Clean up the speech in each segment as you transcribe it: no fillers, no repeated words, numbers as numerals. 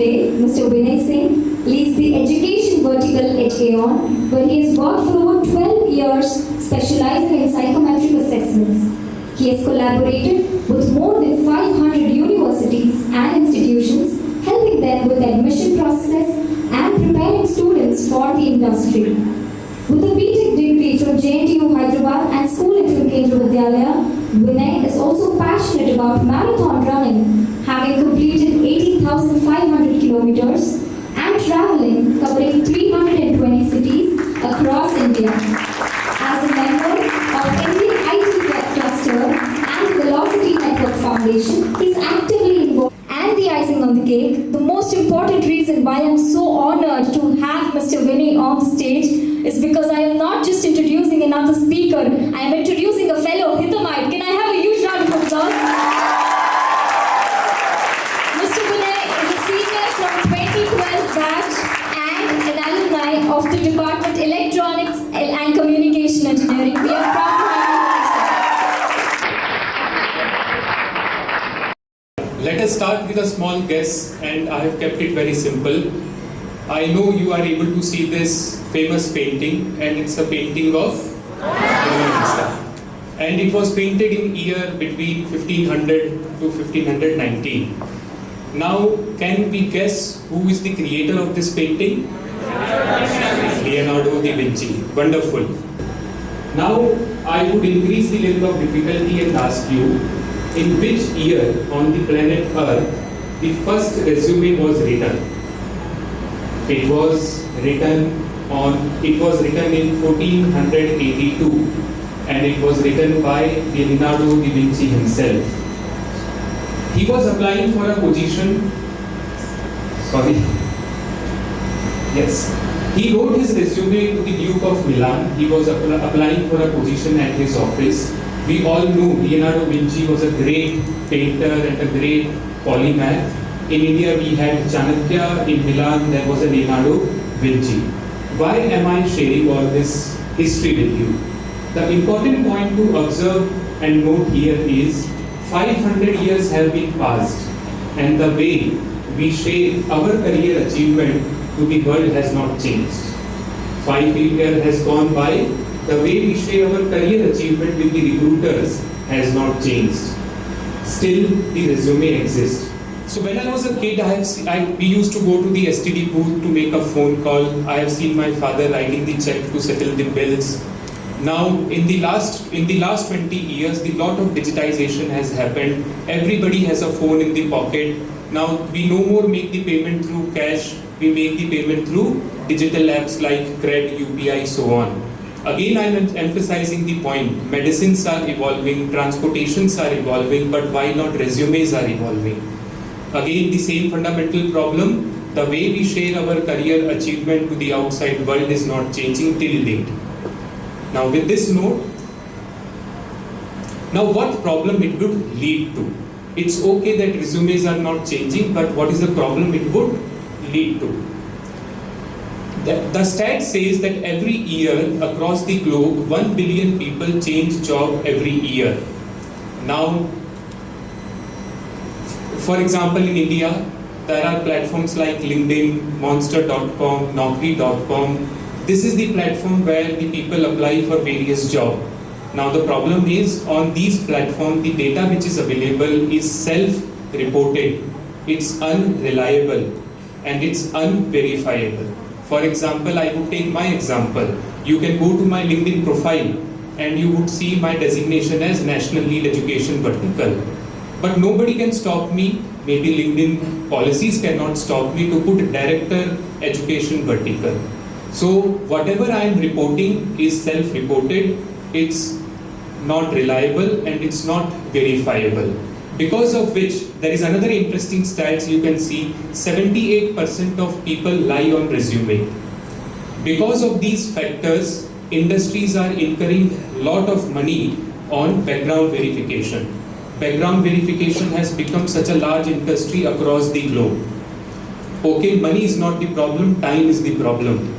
today, Mr. Vinay Singh leads the education vertical at Aon, where he has worked for over 12 years specializing in psychometric assessments. He has collaborated with more than 500 universities and institutions, helping them with the admission process and preparing students for the industry. With a BTech degree from JNTU Hyderabad and schooling from Kendra Vidyalaya, Vinay is also passionate about marathon running, having completed 18,500 kilometers and traveling, covering 320 cities across India. As a member of Indian IT Cluster and the Velocity Network Foundation, he is actively involved. And the icing on the cake, the most important reason why I am so honored to have Mr. Vinay on the stage is because I am not just introducing another speaker, I am introducing a fellow Hithamite. Can I have a huge round of applause? Mr. Vinay is a senior from 2012 batch and an alumni of the Department Electronics and Communication Engineering. We are proud to have you. Let us start with a small guess, and I have kept it very simple. I know you are able to see this famous painting, and it's a painting of Mona Lisa. And it was painted in year between 1500 to 1519. Now, can we guess who is the creator of this painting? Leonardo da Vinci. Wonderful. Now, I would increase the level of difficulty and ask you, in which year on the planet Earth the first resume was written? It was written in 1482, and it was written by Leonardo da Vinci himself. He was applying for a position. He wrote his resume to the Duke of Milan. He was applying for a position at his office. We all knew Leonardo da Vinci was a great painter and a great polymath. In India, we had Chanakya. In Milan, there was a Leonardo da Vinci. Why am I sharing all this history with you? The important point to observe and note here is 500 years have been passed, and the way we shape our career achievement to the world has not changed. 5 years has gone by. The way we share our career achievement with the recruiters has not changed. Still, the resume exists. So when I was a kid, we used to go to the STD booth to make a phone call. I have seen my father writing the check to settle the bills. Now, in the last 20 years, the lot of digitization has happened. Everybody has a phone in the pocket. Now, we no more make the payment through cash. We make the payment through digital apps like CRED, UPI, so on. Again, I am emphasizing the point. Medicines are evolving, transportations are evolving, but why not resumes are evolving? Again, the same fundamental problem. The way we share our career achievement to the outside world is not changing till date. Now, with this note, now what problem it would lead to? It's okay that resumes are not changing, but what is the problem it would lead to? The stat says that every year across the globe, 1 billion people change job every year. Now, for example, in India, there are platforms like LinkedIn, Monster.com, Naukri.com. This is the platform where the people apply for various jobs. Now, the problem is on these platforms, the data which is available is self-reported. It's unreliable and it's unverifiable. For example, I would take my example. You can go to my LinkedIn profile and you would see my designation as National Lead Education Vertical. But nobody can stop me, maybe LinkedIn policies cannot stop me to put Director Education Vertical. So whatever I am reporting is self-reported, it's not reliable and it's not verifiable. Because of which, there is another interesting stats you can see, 78% of people lie on resume. Because of these factors, industries are incurring a lot of money on background verification. Background verification has become such a large industry across the globe. Okay, money is not the problem, time is the problem.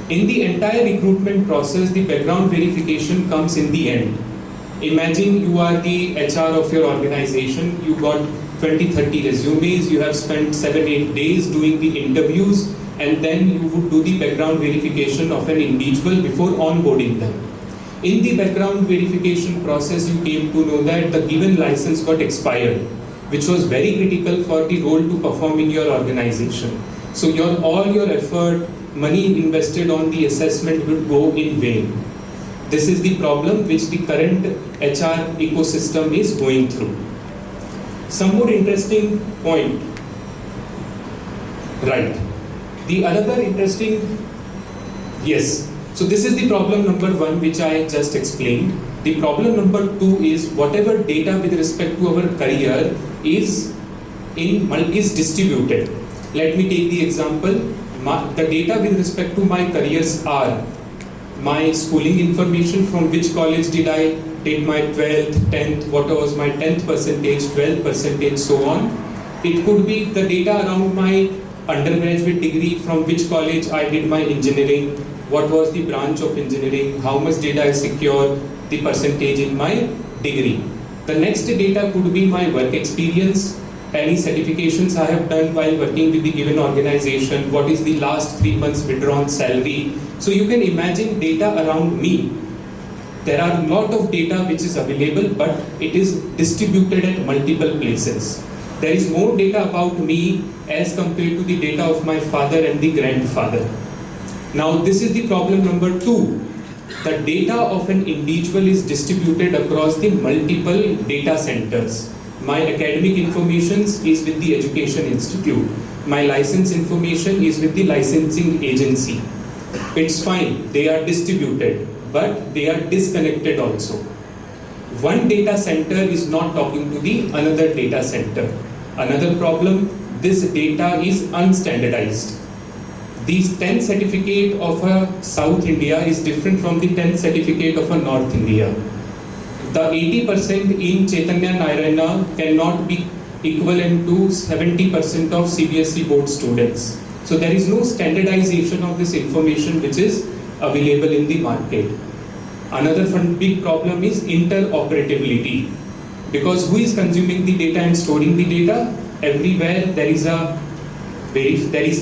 In the entire recruitment process, the background verification comes in the end. Imagine you are the HR of your organization, you got 20-30 resumes, you have spent 7-8 days doing the interviews, and then you would do the background verification of an individual before onboarding them. In the background verification process, you came to know that the given license got expired, which was very critical for the role to perform in your organization. So all your effort, money invested on the assessment would go in vain. This is the problem which the current HR ecosystem is going through. Some more interesting point. Right. The another interesting, yes. So this is the problem number 1 which I just explained. The problem number 2 is whatever data with respect to our career is distributed. Let me take the example. The data with respect to my careers are my schooling information, from which college did I take my 12th, 10th, what was my 10th percentage, 12th percentage, so on. It could be the data around my undergraduate degree, from which college I did my engineering, what was the branch of engineering, how much did I secure the percentage in my degree. The next data could be my work experience, any certifications I have done while working with the given organization, what is the last 3 months withdrawn salary. So you can imagine data around me. There are a lot of data which is available, but it is distributed at multiple places. There is more data about me as compared to the data of my father and the grandfather. Now this is the problem number 2. The data of an individual is distributed across the multiple data centers. My academic information is with the education institute. My license information is with the licensing agency. It's fine, they are distributed, but they are disconnected also. One data center is not talking to the another data center. Another problem, this data is unstandardized. The 10th certificate of a South India is different from the 10th certificate of a North India. The 80% in Chaitanya Narayana cannot be equivalent to 70% of CBSE board students. So there is no standardization of this information which is available in the market. Another big problem is interoperability. Because who is consuming the data and storing the data? Everywhere there is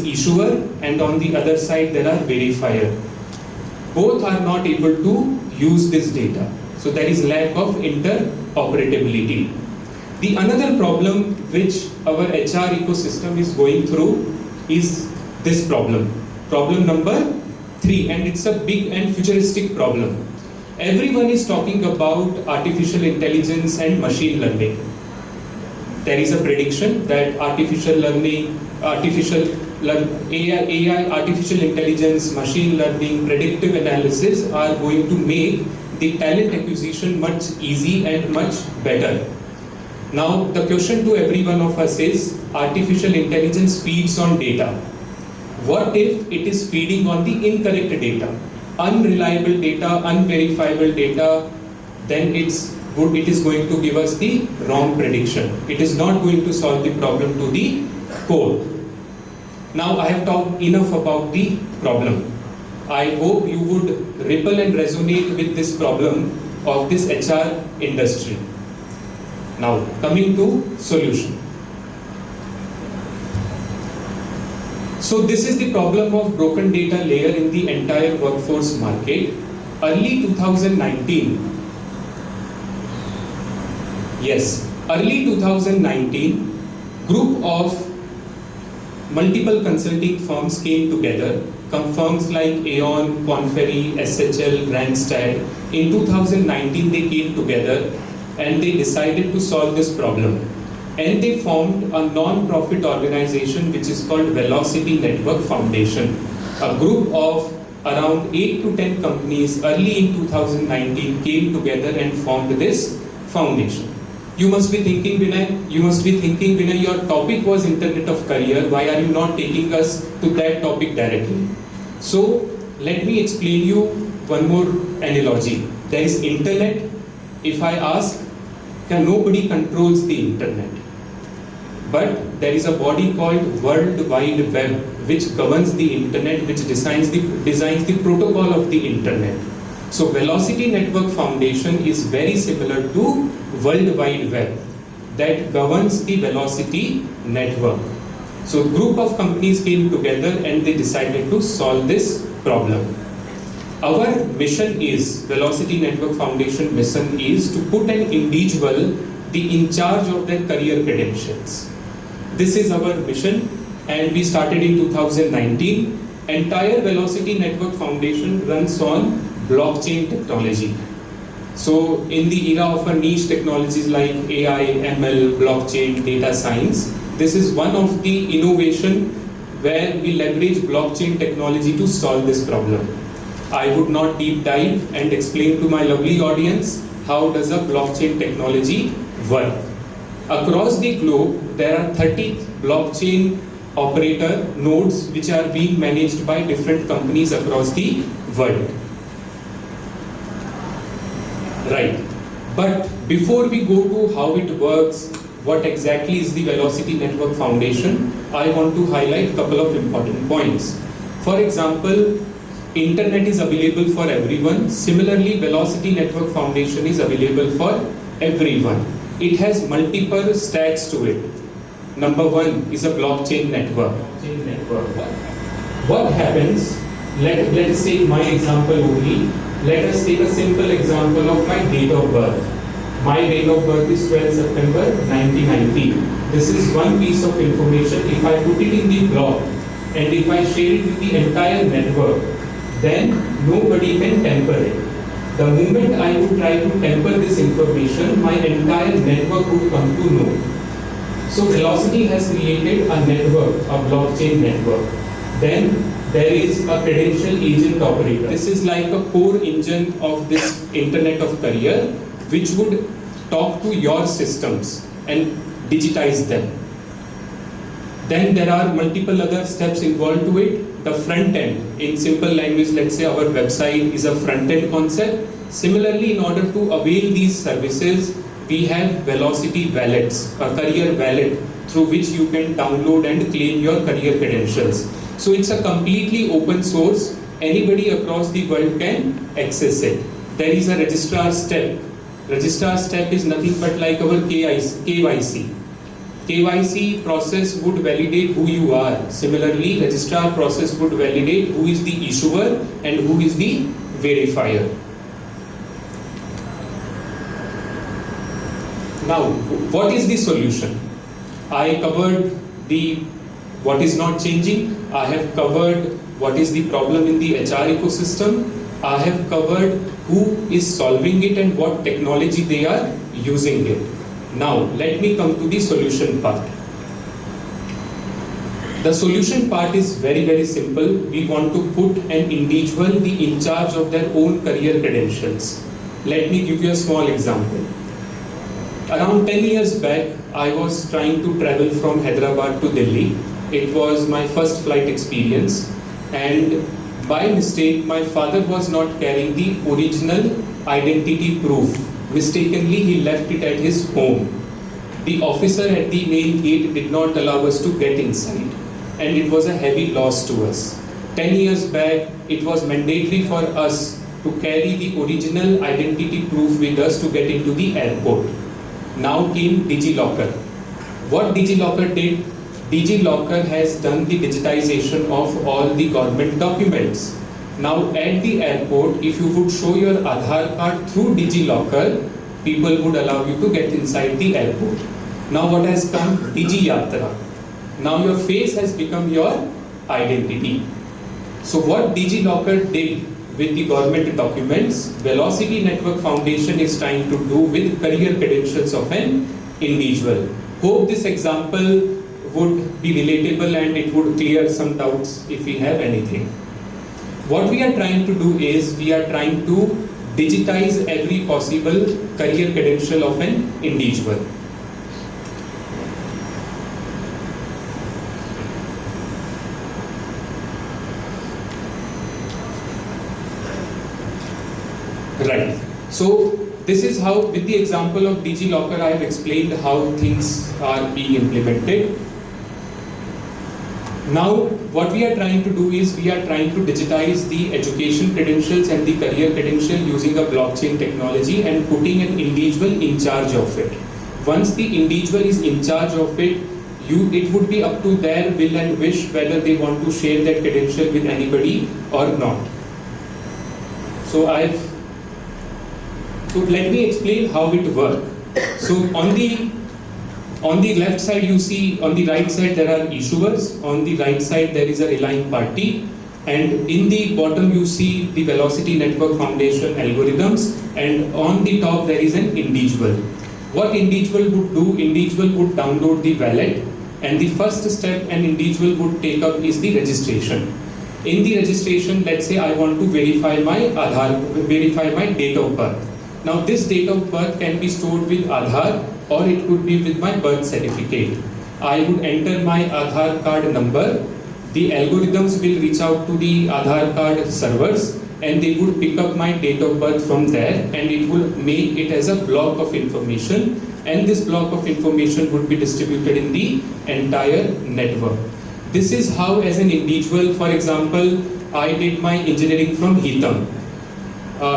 issuer, and on the other side there are verifier. Both are not able to use this data. So there is lack of interoperability. The another problem which our HR ecosystem is going through is this problem. Problem number 3, and it's a big and futuristic problem. Everyone is talking about artificial intelligence and machine learning. There is a prediction that artificial intelligence, machine learning, predictive analysis are going to make the talent acquisition much easy and much better. Now the question to every one of us is, artificial intelligence feeds on data. What if it is feeding on the incorrect data, unreliable data, unverifiable data? Then it is going to give us the wrong prediction. It is not going to solve the problem to the core. Now I have talked enough about the problem. I hope you would ripple and resonate with this problem of this HR industry. Now coming to solution. So this is the problem of broken data layer in the entire workforce market. Early 2019, group of multiple consulting firms came together. Firms like Aon, Conferry, SHL, Randstad. In 2019 they came together and they decided to solve this problem. And they formed a non-profit organization which is called Velocity Network Foundation. A group of around 8 to 10 companies early in 2019 came together and formed this foundation. You must be thinking, Vinay, your topic was Internet of Career. Why are you not taking us to that topic directly? So let me explain you one more analogy. There is Internet. If I ask, nobody controls the Internet. But there is a body called World Wide Web which governs the Internet, which designs the protocol of the Internet. So Velocity Network Foundation is very similar to World Wide Web. that governs the velocity network. So group of companies came together and they decided to solve this problem. Our mission is, Velocity Network Foundation mission is to put an individual in charge of their career credentials. This is our mission, and we started in 2019. Entire Velocity Network Foundation runs on blockchain technology. So in the era of niche technologies like AI, ML, blockchain, data science, this is one of the innovation where we leverage blockchain technology to solve this problem. I would not deep dive and explain to my lovely audience how does a blockchain technology work. Across the globe, there are 30 blockchain operator nodes which are being managed by different companies across the world. Right. But before we go to how it works, what exactly is the Velocity Network Foundation, I want to highlight a couple of important points. For example, internet is available for everyone. Similarly, Velocity Network Foundation is available for everyone. It has multiple stacks to it. Number one is a blockchain network. What happens? Let us take my example only. Let us take a simple example of my date of birth. My date of birth is 12 September 1990. This is one piece of information. If I put it in the block and if I share it with the entire network, then nobody can tamper it. The moment I would try to tamper this information, my entire network would come to know. So Velocity has created a network, a blockchain network. Then there is a credential agent operator. This is like a core engine of this Internet of Career, which would talk to your systems and digitize them. Then there are multiple other steps involved to it. The front end, in simple language, let's say our website is a front end concept. Similarly, in order to avail these services, we have Velocity Wallets, a career wallet through which you can download and claim your career credentials. So it's a completely open source. Anybody across the world can access it. There is a registrar step. Registrar step is nothing but like our KYC. KYC process would validate who you are. Similarly, registrar process would validate who is the issuer and who is the verifier. Now, what is the solution? I covered what is not changing. I have covered what is the problem in the HR ecosystem. I have covered who is solving it and what technology they are using it. Now, let me come to the solution part. The solution part is very, very simple. We want to put an individual in charge of their own career credentials. Let me give you a small example. Around 10 years back, I was trying to travel from Hyderabad to Delhi. It was my first flight experience, and by mistake, my father was not carrying the original identity proof. Mistakenly, he left it at his home. The officer at the main gate did not allow us to get inside, and it was a heavy loss to us. 10 years back, it was mandatory for us to carry the original identity proof with us to get into the airport. Now came DigiLocker. What DigiLocker did? DigiLocker has done the digitization of all the government documents. Now at the airport, if you would show your Aadhaar card through DigiLocker, people would allow you to get inside the airport. Now what has come? DigiYatra. Now your face has become your identity. So what DigiLocker did with the government documents, Velocity Network Foundation is trying to do with career credentials of an individual. Hope this example would be relatable and it would clear some doubts if we have anything. What we are trying to do is we are trying to digitize every possible career credential of an individual. Right. So this is how, with the example of DigiLocker, I have explained how things are being implemented. Now, what we are trying to do is we are trying to digitize the education credentials and the career credential using a blockchain technology and putting an individual in charge of it. Once the individual is in charge of it, it would be up to their will and wish whether they want to share that credential with anybody or not. So let me explain how it works. So on the left side you see, on the right side there are issuers, on the right side there is a relying party, and in the bottom you see the Velocity Network Foundation algorithms, and on the top there is an individual. What individual would do? Individual would download the wallet, and the first step an individual would take up is the registration. In the registration, let's say I want to verify my date of birth. Now this date of birth can be stored with Aadhaar, or it could be with my birth certificate. I would enter my Aadhaar card number. The algorithms will reach out to the Aadhaar card servers, and they would pick up my date of birth from there, and it would make it as a block of information, and this block of information would be distributed in the entire network. This is how, as an individual, for example, I did my engineering from Heatham.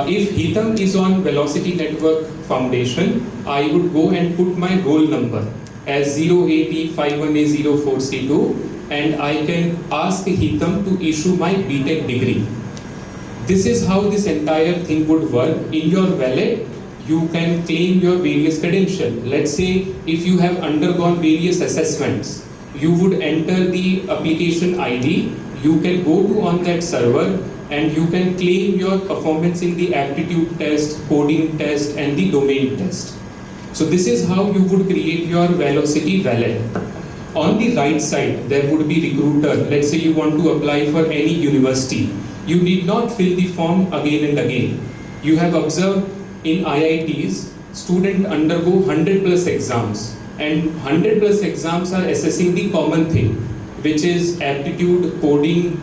If Heatham is on Velocity Network Foundation, I would go and put my roll number as 08E51A04C2, and I can ask Heatham to issue my BTech degree. This is how this entire thing would work. In your wallet, you can claim your various credentials. Let's say if you have undergone various assessments, you would enter the application ID, you can go to on that server, and you can claim your performance in the aptitude test, coding test, and the domain test. So this is how you would create your Velocity wallet. On the right side, there would be recruiter. Let's say you want to apply for any university. You need not fill the form again and again. You have observed in IITs, students undergo 100 plus exams, and 100 plus exams are assessing the common thing, which is aptitude, coding,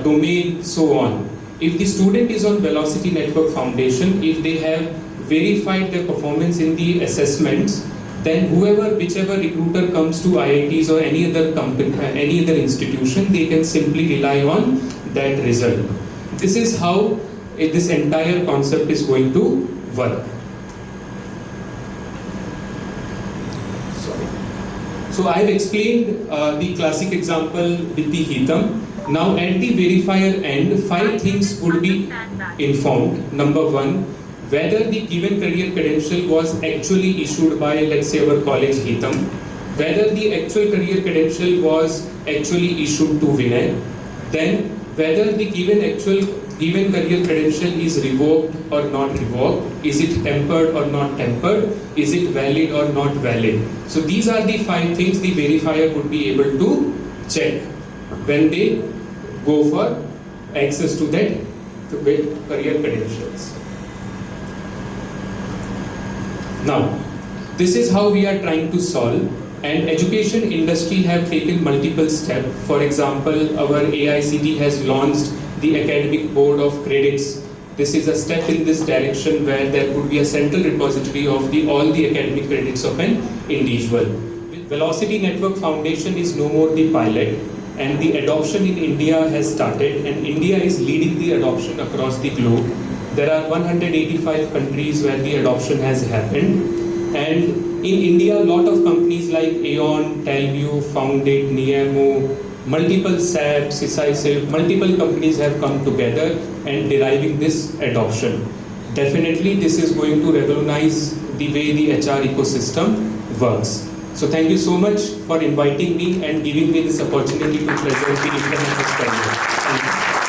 domain, so on. If the student is on Velocity Network Foundation, if they have verified their performance in the assessments, then whichever recruiter comes to IITs or any other company, any other institution, they can simply rely on that result. This is how this entire concept is going to work. So I have explained the classic example with the Heatham. Now at the verifier end, 5 things would be informed. Number 1, whether the given career credential was actually issued by, let's say, our college Heatham, whether the actual career credential was actually issued to Vinay, then whether the given career credential is revoked or not revoked, is it tempered or not tempered, is it valid or not valid. So these are the 5 things the verifier would be able to check when they go for access to that career credentials. Now, this is how we are trying to solve, and education industry have taken multiple steps. For example, our AICTE has launched the Academic Board of Credits. This is a step in this direction where there could be a central repository of all the academic credits of an individual. Velocity Network Foundation is no more the pilot, and the adoption in India has started, and India is leading the adoption across the globe. There are 185 countries where the adoption has happened, and in India, a lot of companies like Aon, Telview, Foundit, Niamo, multiple SAP, Decisive, multiple companies have come together and deriving this adoption. Definitely, this is going to revolutionize the way the HR ecosystem works. So thank you so much for inviting me and giving me this opportunity to present the implementation. Thank you.